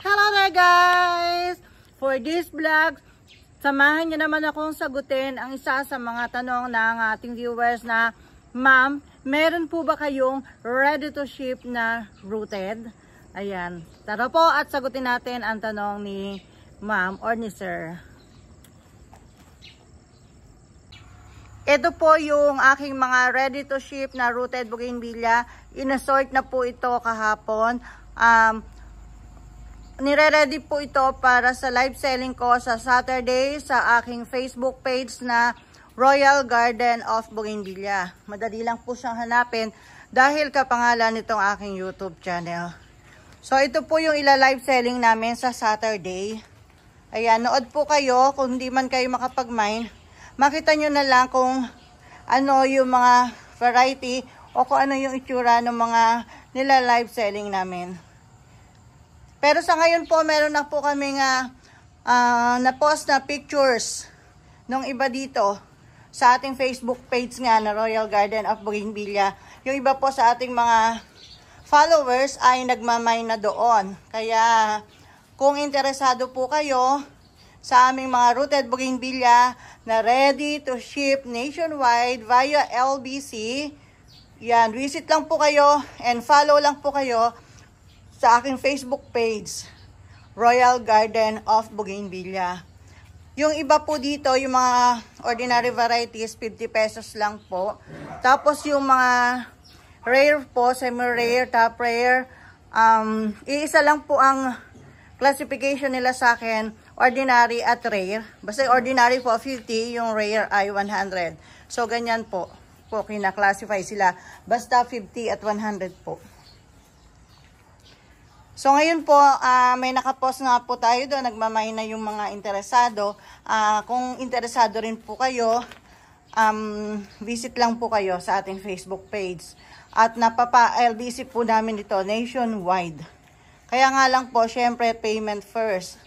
Hello there guys! For this vlog, samahan niyo naman akong sagutin ang isa sa mga tanong ng ating viewers na, Ma'am, meron po ba kayong ready to ship na rooted? Ayan, tara po at sagutin natin ang tanong ni Ma'am or ni Sir. Ito po yung aking mga ready to ship na rooted bougainvillea. Inasort na po ito kahapon. Nire-ready po ito para sa live selling ko sa Saturday sa aking Facebook page na Royal Garden of Bougainvillea. Madali lang po siyang hanapin dahil kapangalan nitong aking YouTube channel. So ito po yung ila-live selling namin sa Saturday. Ayan, nood po kayo. Kung hindi man kayo makapag-mine, makita nyo na lang kung ano yung mga variety o kung ano yung itsura ng mga nila-live selling namin. Pero sa ngayon po, meron na po kami nga na-post na pictures ng iba dito sa ating Facebook page nga na Royal Garden of Bougainvillea. Yung iba po sa ating mga followers ay nagmamine na doon. Kaya kung interesado po kayo sa aming mga rooted bougainvillea na ready to ship nationwide via LBC, yan, visit lang po kayo and follow lang po kayo sa aking Facebook page, Royal Garden of Bougainvillea. Yung iba po dito, yung mga ordinary varieties, 50 pesos lang po. Tapos yung mga rare po, semi-rare, top rare, iisa lang po ang classification nila sa akin, ordinary at rare. Basta ordinary po 50, yung rare ay 100. So ganyan po kina-classify sila. Basta 50 at 100 po. So ngayon po, may nakapost nga po tayo doon, nagmamay na yung mga interesado. Kung interesado rin po kayo, visit lang po kayo sa ating Facebook page. At napapa-LBC po namin ito nationwide. Kaya nga lang po, syempre payment first.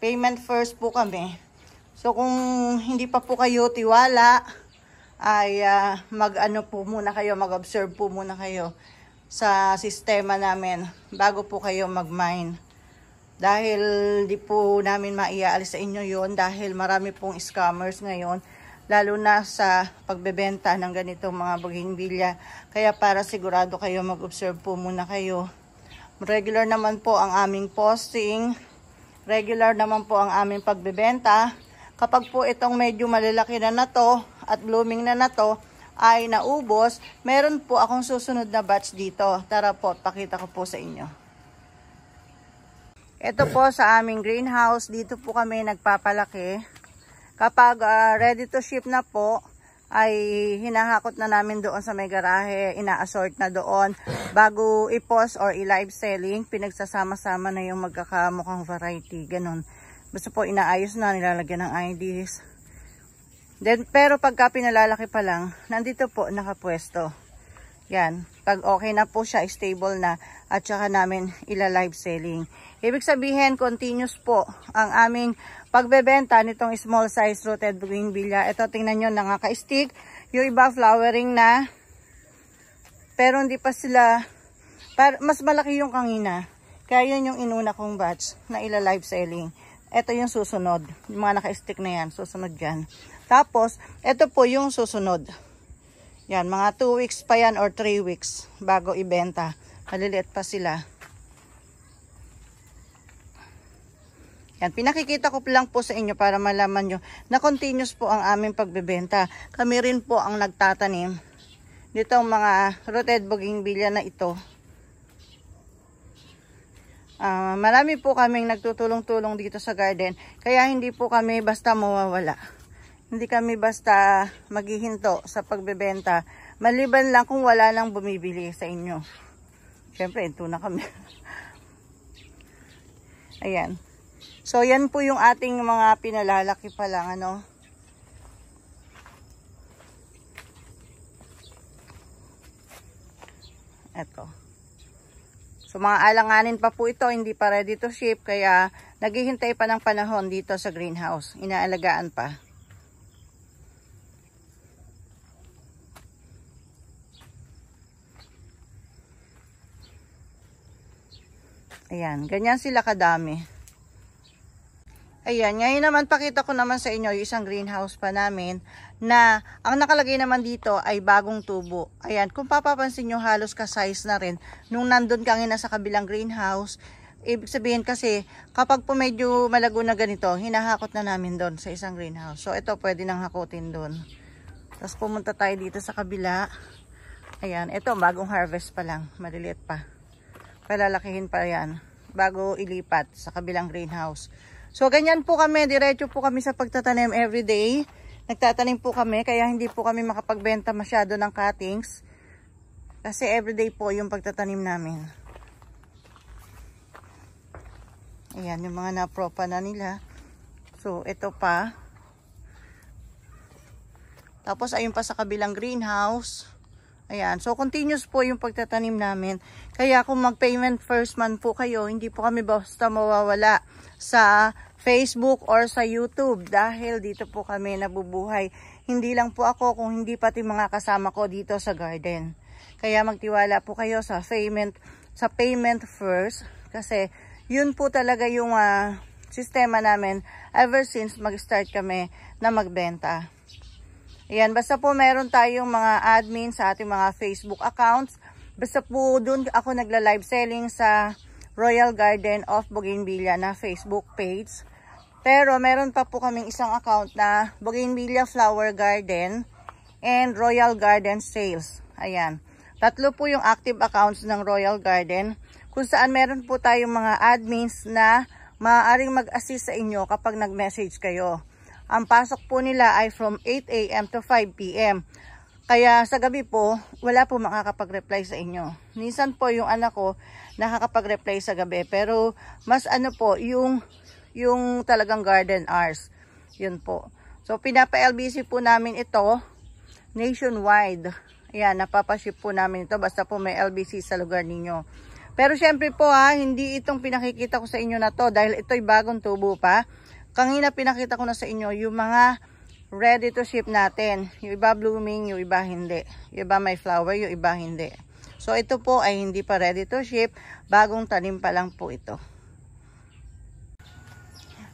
Payment first po kami. So kung hindi pa po kayo tiwala, ay mag-ano po muna kayo, mag-observe po muna kayo sa sistema namin bago po kayo mag-mine. Dahil di po namin maiaalis sa inyo yon dahil marami pong scammers ngayon, lalo na sa pagbebenta ng ganitong mga bougainvillea. Kaya para sigurado kayo, mag-observe po muna kayo. Regular naman po ang aming posting, regular naman po ang aming pagbebenta. Kapag po itong medyo malalaki na to at blooming na to ay naubos, meron po akong susunod na batch dito. Tara po, pakita ko po sa inyo. Ito po sa aming greenhouse, dito po kami nagpapalaki. Kapag ready to ship na po, ay hinahakot na namin doon sa may garahe, ina-assort na doon. Bago i-post or i-live selling, pinagsasama-sama na yung magkakamukhang variety, ganun. Basta po inaayos na, nilalagyan ng IDs. Then, pero pagka pinalalaki pa lang, nandito po nakapwesto. Yan. Pag okay na po siya, stable na, at saka namin ila-live selling. Ibig sabihin, continuous po ang aming pagbebenta nitong small size rooted bougainvillea. Ito, tingnan nyo, nakaka-stick. Yung iba flowering na. Pero hindi pa sila, mas malaki yung kangina. Kaya yun yung inuna kong batch na ila-live selling. Ito yung susunod. Yung mga naka-stick na yan, susunod dyan. Tapos, ito po yung susunod. Yan, mga 2 weeks pa yan or 3 weeks bago ibenta. Maliliit pa sila. Yan, pinakikita ko lang po sa inyo para malaman nyo na continuous po ang aming pagbebenta. Kami rin po ang nagtatanim nitong mga rooted bougainvillea na ito. Marami po kaming nagtutulong-tulong dito sa garden. Kaya hindi po kami basta mawawala. Hindi kami basta maghihinto sa pagbebenta. Maliban lang kung wala lang bumibili sa inyo. Siyempre, ito na kami. Ayan. So, yan po yung ating mga pinalalaki pa lang, ano. Ito. So, mga alanganin pa po ito, hindi pa ready to ship. Kaya, naghihintay pa ng panahon dito sa greenhouse. Inaalagaan pa. Ayan, ganyan sila kadami. Ayan, ngayon naman pakita ko naman sa inyo yung isang greenhouse pa namin na ang nakalagay naman dito ay bagong tubo. Ayan, kung papapansin nyo halos ka-size na rin nung nandun kanina sa kabilang greenhouse. Ibig sabihin kasi kapag po medyo malago na ganito, hinahakot na namin doon sa isang greenhouse. So ito pwede nang hakutin doon. Tapos pumunta tayo dito sa kabila. Ayan, ito bagong harvest pa lang, maliliit pa. Palalakihin pa yan bago ilipat sa kabilang greenhouse. So ganyan po kami, diretso po kami sa pagtatanim everyday. Nagtatanim po kami kaya hindi po kami makapagbenta masyado ng cuttings. Kasi everyday po yung pagtatanim namin. Ayan, yung mga napropa na nila. So, ito pa. Tapos, ayun pa sa kabilang greenhouse. Ayan. So, continuous po yung pagtatanim namin. Kaya, kung mag-payment first month po kayo, hindi po kami basta mawawala sa Facebook or sa YouTube. Dahil dito po kami nabubuhay. Hindi lang po ako, kung hindi pati mga kasama ko dito sa garden. Kaya, magtiwala po kayo sa payment first. Kasi, yun po talaga yung sistema namin ever since mag-start kami na magbenta. Ayan, basta po meron tayong mga admin sa ating mga Facebook accounts. Basta po dun ako nagla-live selling sa Royal Garden of Bougainvillea na Facebook page. Pero meron pa po kaming isang account na Bougainvillea Flower Garden and Royal Garden Sales. Ayan. Tatlo po yung active accounts ng Royal Garden, kung saan meron po tayong mga admins na maaaring mag-assist sa inyo kapag nag-message kayo. Ang pasok po nila ay from 8 AM to 5 PM. Kaya sa gabi po, wala po makakapag-reply sa inyo. Minsan po yung anak ko nakakapag-reply sa gabi, pero mas ano po, yung talagang garden hours. Yun po. So pinapa-LBC po namin ito nationwide. Ayan, napapaship po namin ito basta po may LBC sa lugar ninyo. Pero syempre po hindi itong pinakikita ko sa inyo na to dahil ito'y bagong tubo pa. Kanina pinakita ko na sa inyo yung mga ready to ship natin. Yung iba blooming, yung iba hindi. Yung iba may flower, yung iba hindi. So ito po ay hindi pa ready to ship. Bagong tanim pa lang po ito.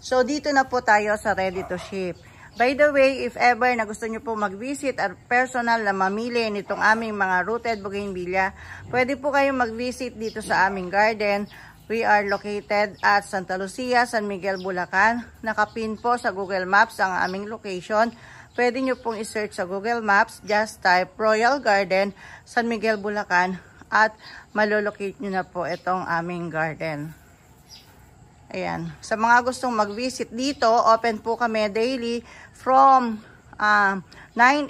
So dito na po tayo sa ready to ship. By the way, if ever na gusto nyo po mag-visit at personal na mamili nitong aming mga rooted bougainvillea, pwede po kayong mag-visit dito sa aming garden. We are located at Santa Lucia, San Miguel, Bulacan. Nakapin po sa Google Maps ang aming location. Pwede nyo pong i-search sa Google Maps. Just type Royal Garden, San Miguel, Bulacan at malolocate nyo na po itong aming garden. Ayan. Sa mga gustong mag-visit dito, open po kami daily from 9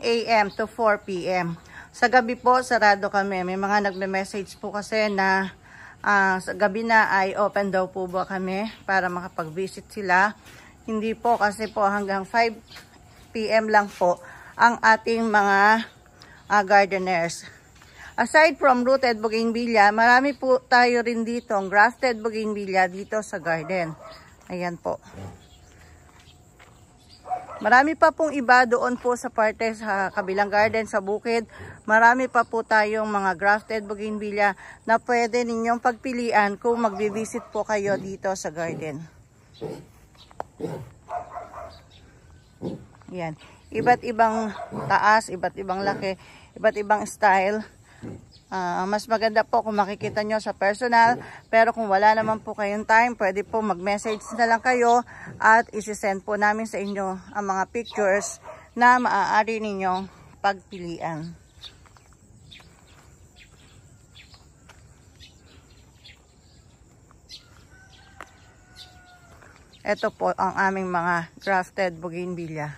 AM to 4 PM. Sa gabi po, sarado kami. May mga nagme-message po kasi na sa gabi na ay open daw po ba kami para makapag-visit sila. Hindi po kasi po hanggang 5 PM lang po ang ating mga gardeners. Aside from rooted bougainvillea, marami po tayo rin dito ang grafted bougainvillea dito sa garden. Ayan po. Marami pa pong iba doon po sa parte sa kabilang garden, sa bukid. Marami pa po tayong mga grafted bougainvillea na pwede ninyong pagpilian kung magbi-visit po kayo dito sa garden. Ayan. Iba't ibang taas, iba't ibang laki, iba't ibang style. Mas maganda po kung makikita nyo sa personal, pero kung wala naman po kayong time, pwede po mag-message na lang kayo at isi-send po namin sa inyo ang mga pictures na maaari ninyong pagpilian. Ito po ang aming mga grafted bougainvillea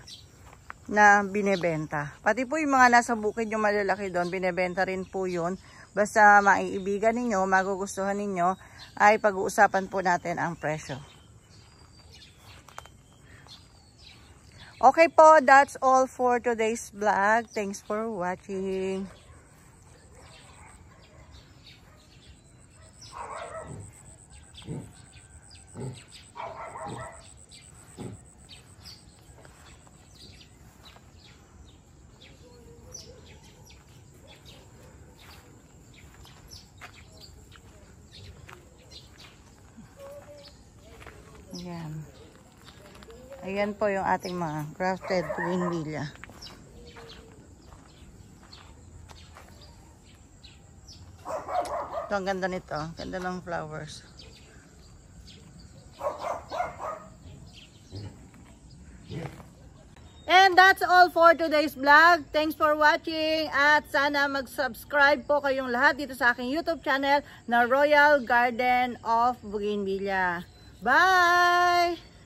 na binebenta. Pati po yung mga nasa bukid yung malalaki doon, binebenta rin po yun. Basta maiibigan ninyo, magugustuhan ninyo, ay pag-uusapan po natin ang presyo. Okay po, that's all for today's vlog. Thanks for watching. Ayan. Ayan po yung ating mga grafted bougainvillea. Ito, ang ganda nito. Ganda ng flowers. And that's all for today's vlog. Thanks for watching. At sana mag-subscribe po kayong lahat dito sa aking YouTube channel na Royal Garden of Bougainvillea. Bye!